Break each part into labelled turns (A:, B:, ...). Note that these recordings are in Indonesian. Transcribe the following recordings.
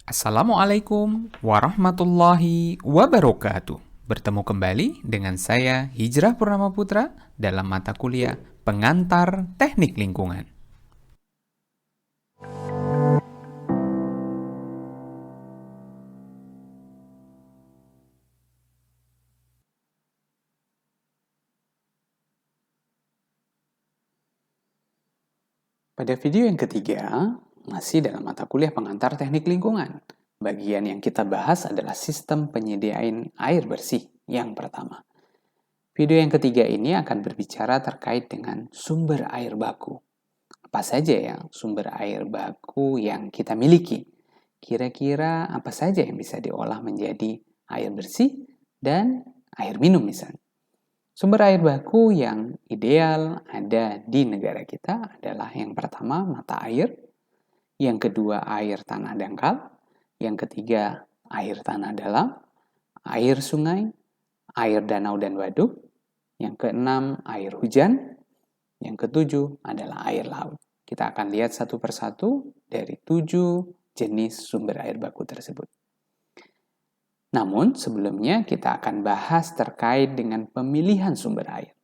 A: Assalamualaikum warahmatullahi wabarakatuh. Bertemu kembali dengan saya Hijrah Purnama Putra dalam mata kuliah Pengantar Teknik Lingkungan. Pada video yang ketiga, masih dalam mata kuliah Pengantar Teknik Lingkungan. Bagian yang kita bahas adalah sistem penyediaan air bersih yang pertama. Video yang ketiga ini akan berbicara terkait dengan sumber air baku. Apa saja ya sumber air baku yang kita miliki? Kira-kira apa saja yang bisa diolah menjadi air bersih dan air minum misalnya? Sumber air baku yang ideal ada di negara kita adalah yang pertama mata air, yang kedua air tanah dangkal, yang ketiga air tanah dalam, air sungai, air danau dan waduk, yang keenam air hujan, yang ketujuh adalah air laut. Kita akan lihat satu persatu dari 7 jenis sumber air baku tersebut. Namun sebelumnya kita akan bahas terkait dengan pemilihan sumber air.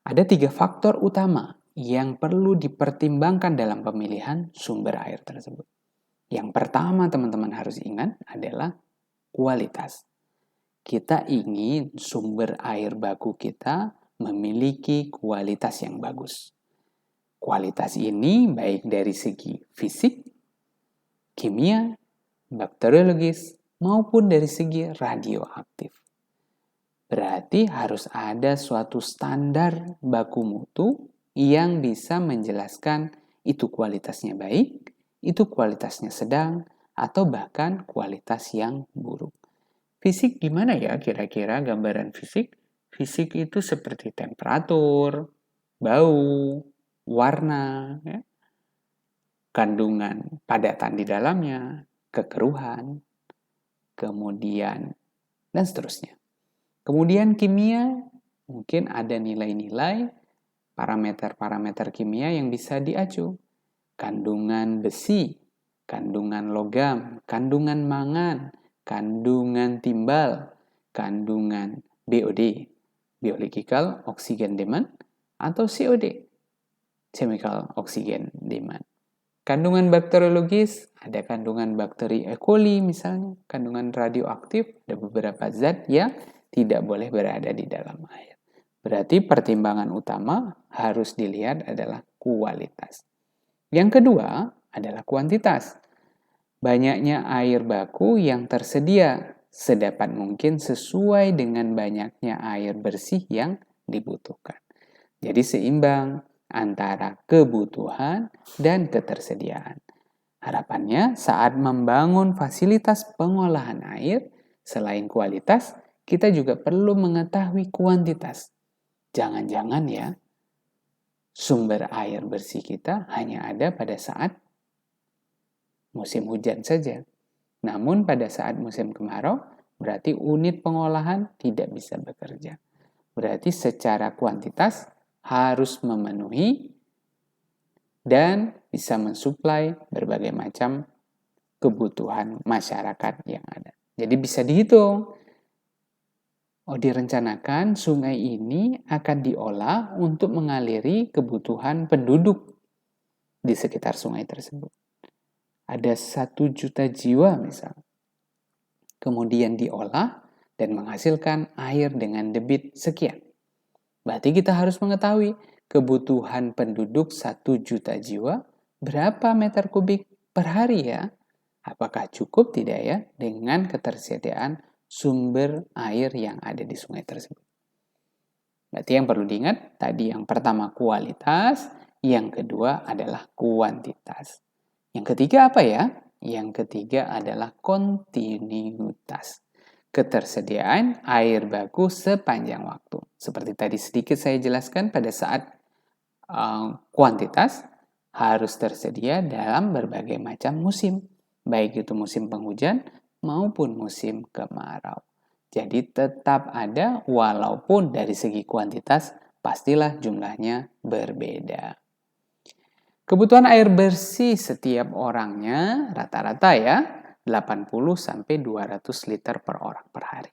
A: Ada 3 faktor utama yang perlu dipertimbangkan dalam pemilihan sumber air tersebut. Yang pertama teman-teman harus ingat adalah kualitas. Kita ingin sumber air baku kita memiliki kualitas yang bagus. Kualitas ini baik dari segi fisik, kimia, bakteriologis, maupun dari segi radioaktif. Berarti harus ada suatu standar baku mutu yang bisa menjelaskan itu kualitasnya baik, itu kualitasnya sedang, atau bahkan kualitas yang buruk. Fisik gimana ya kira-kira gambaran fisik? Fisik itu seperti temperatur, bau, warna, ya, kandungan padatan di dalamnya, kekeruhan, kemudian dan seterusnya. Kemudian kimia, mungkin ada nilai-nilai parameter-parameter kimia yang bisa diacu. Kandungan besi, kandungan logam, kandungan mangan, kandungan timbal, kandungan BOD, Biological Oxygen Demand, atau COD, Chemical Oxygen Demand. Kandungan bakteriologis, ada kandungan bakteri E. coli misalnya, kandungan radioaktif, ada beberapa zat yang tidak boleh berada di dalam air. Berarti pertimbangan utama harus dilihat adalah kualitas. Yang kedua adalah kuantitas. Banyaknya air baku yang tersedia sedapat mungkin sesuai dengan banyaknya air bersih yang dibutuhkan. Jadi seimbang antara kebutuhan dan ketersediaan. Harapannya saat membangun fasilitas pengolahan air, selain kualitas, kita juga perlu mengetahui kuantitas. Jangan-jangan ya, sumber air bersih kita hanya ada pada saat musim hujan saja. Namun pada saat musim kemarau, berarti unit pengolahan tidak bisa bekerja. Berarti secara kuantitas harus memenuhi dan bisa mensuplai berbagai macam kebutuhan masyarakat yang ada. Jadi bisa dihitung. Oh, direncanakan sungai ini akan diolah untuk mengaliri kebutuhan penduduk di sekitar sungai tersebut. Ada 1 juta jiwa misal. Kemudian diolah dan menghasilkan air dengan debit sekian. Berarti kita harus mengetahui kebutuhan penduduk 1 juta jiwa berapa meter kubik per hari ya? Apakah cukup tidak ya dengan ketersediaan sumber air yang ada di sungai tersebut? Berarti yang perlu diingat tadi yang pertama kualitas, yang kedua adalah kuantitas. Yang ketiga apa ya? Yang ketiga adalah kontinuitas. Ketersediaan air baku sepanjang waktu. Seperti tadi sedikit saya jelaskan pada saat kuantitas harus tersedia dalam berbagai macam musim. Baik itu musim penghujan maupun musim kemarau. Jadi tetap ada walaupun dari segi kuantitas pastilah jumlahnya berbeda. Kebutuhan air bersih setiap orangnya rata-rata ya 80-200 liter per orang per hari.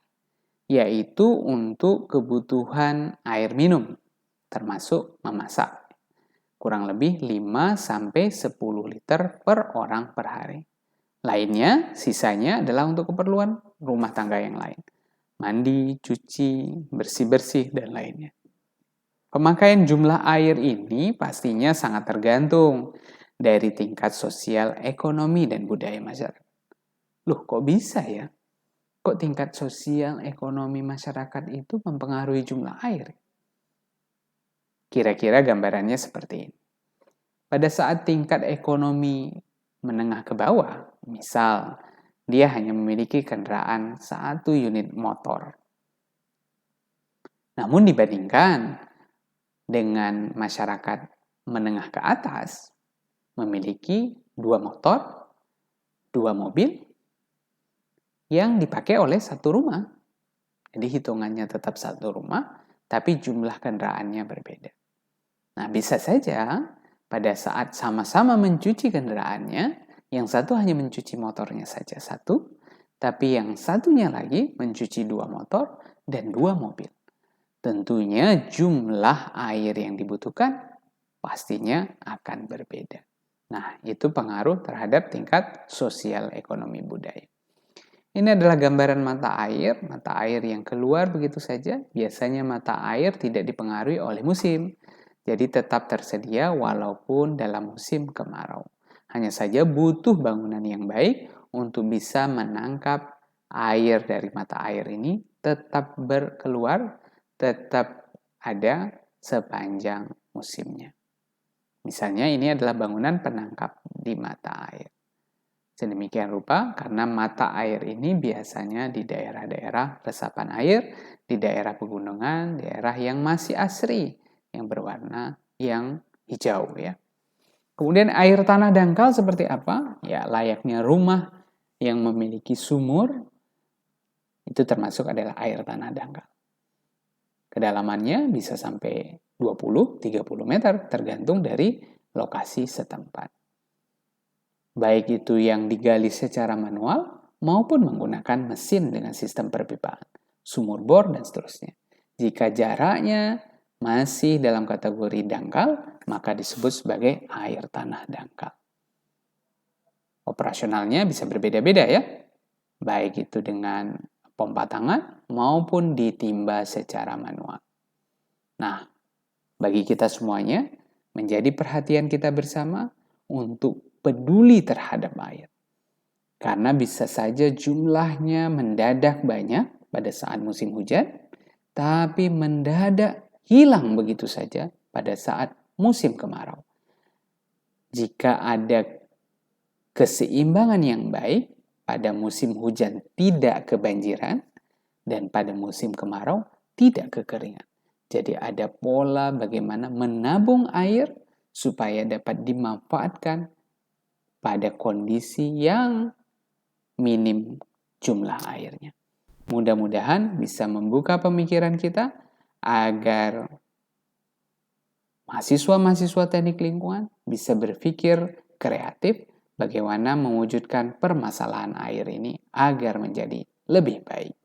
A: Yaitu untuk kebutuhan air minum, termasuk memasak. Kurang lebih 5-10 liter per orang per hari. Lainnya, sisanya adalah untuk keperluan rumah tangga yang lain. Mandi, cuci, bersih-bersih, dan lainnya. Pemakaian jumlah air ini pastinya sangat tergantung dari tingkat sosial, ekonomi, dan budaya masyarakat. Loh, kok bisa ya? Kok tingkat sosial, ekonomi masyarakat itu mempengaruhi jumlah air? Kira-kira gambarannya seperti ini. Pada saat tingkat ekonomi menengah ke bawah, misal dia hanya memiliki kendaraan 1 unit motor. Namun dibandingkan dengan masyarakat menengah ke atas, memiliki 2 motor, 2 mobil, yang dipakai oleh satu rumah. Jadi hitungannya tetap satu rumah, tapi jumlah kendaraannya berbeda. Nah, bisa saja pada saat sama-sama mencuci kendaraannya, yang satu hanya mencuci motornya saja satu, tapi yang satunya lagi mencuci 2 motor dan 2 mobil. Tentunya jumlah air yang dibutuhkan pastinya akan berbeda. Nah, itu pengaruh terhadap tingkat sosial ekonomi budaya. Ini adalah gambaran mata air yang keluar begitu saja. Biasanya mata air tidak dipengaruhi oleh musim. Jadi tetap tersedia walaupun dalam musim kemarau. Hanya saja butuh bangunan yang baik untuk bisa menangkap air dari mata air ini tetap berkeluar, tetap ada sepanjang musimnya. Misalnya ini adalah bangunan penangkap di mata air. Sedemikian rupa karena mata air ini biasanya di daerah-daerah resapan air, di daerah pegunungan, daerah yang masih asri, yang berwarna yang hijau ya. Kemudian air tanah dangkal seperti apa? Ya, layaknya rumah yang memiliki sumur, itu termasuk adalah air tanah dangkal. Kedalamannya bisa sampai 20-30 meter tergantung dari lokasi setempat. Baik itu yang digali secara manual maupun menggunakan mesin dengan sistem perpipaan, sumur bor, dan seterusnya. Jika jaraknya masih dalam kategori dangkal, maka disebut sebagai air tanah dangkal. Operasionalnya bisa berbeda-beda ya, baik itu dengan pompa tangan maupun ditimba secara manual. Nah, bagi kita semuanya, menjadi perhatian kita bersama untuk peduli terhadap air. Karena bisa saja jumlahnya mendadak banyak pada saat musim hujan, tapi mendadak hilang begitu saja pada saat musim kemarau. Jika ada keseimbangan yang baik, pada musim hujan tidak kebanjiran, dan pada musim kemarau tidak kekeringan. Jadi ada pola bagaimana menabung air supaya dapat dimanfaatkan pada kondisi yang minim jumlah airnya. Mudah-mudahan bisa membuka pemikiran kita agar mahasiswa-mahasiswa teknik lingkungan bisa berpikir kreatif bagaimana mewujudkan permasalahan air ini agar menjadi lebih baik.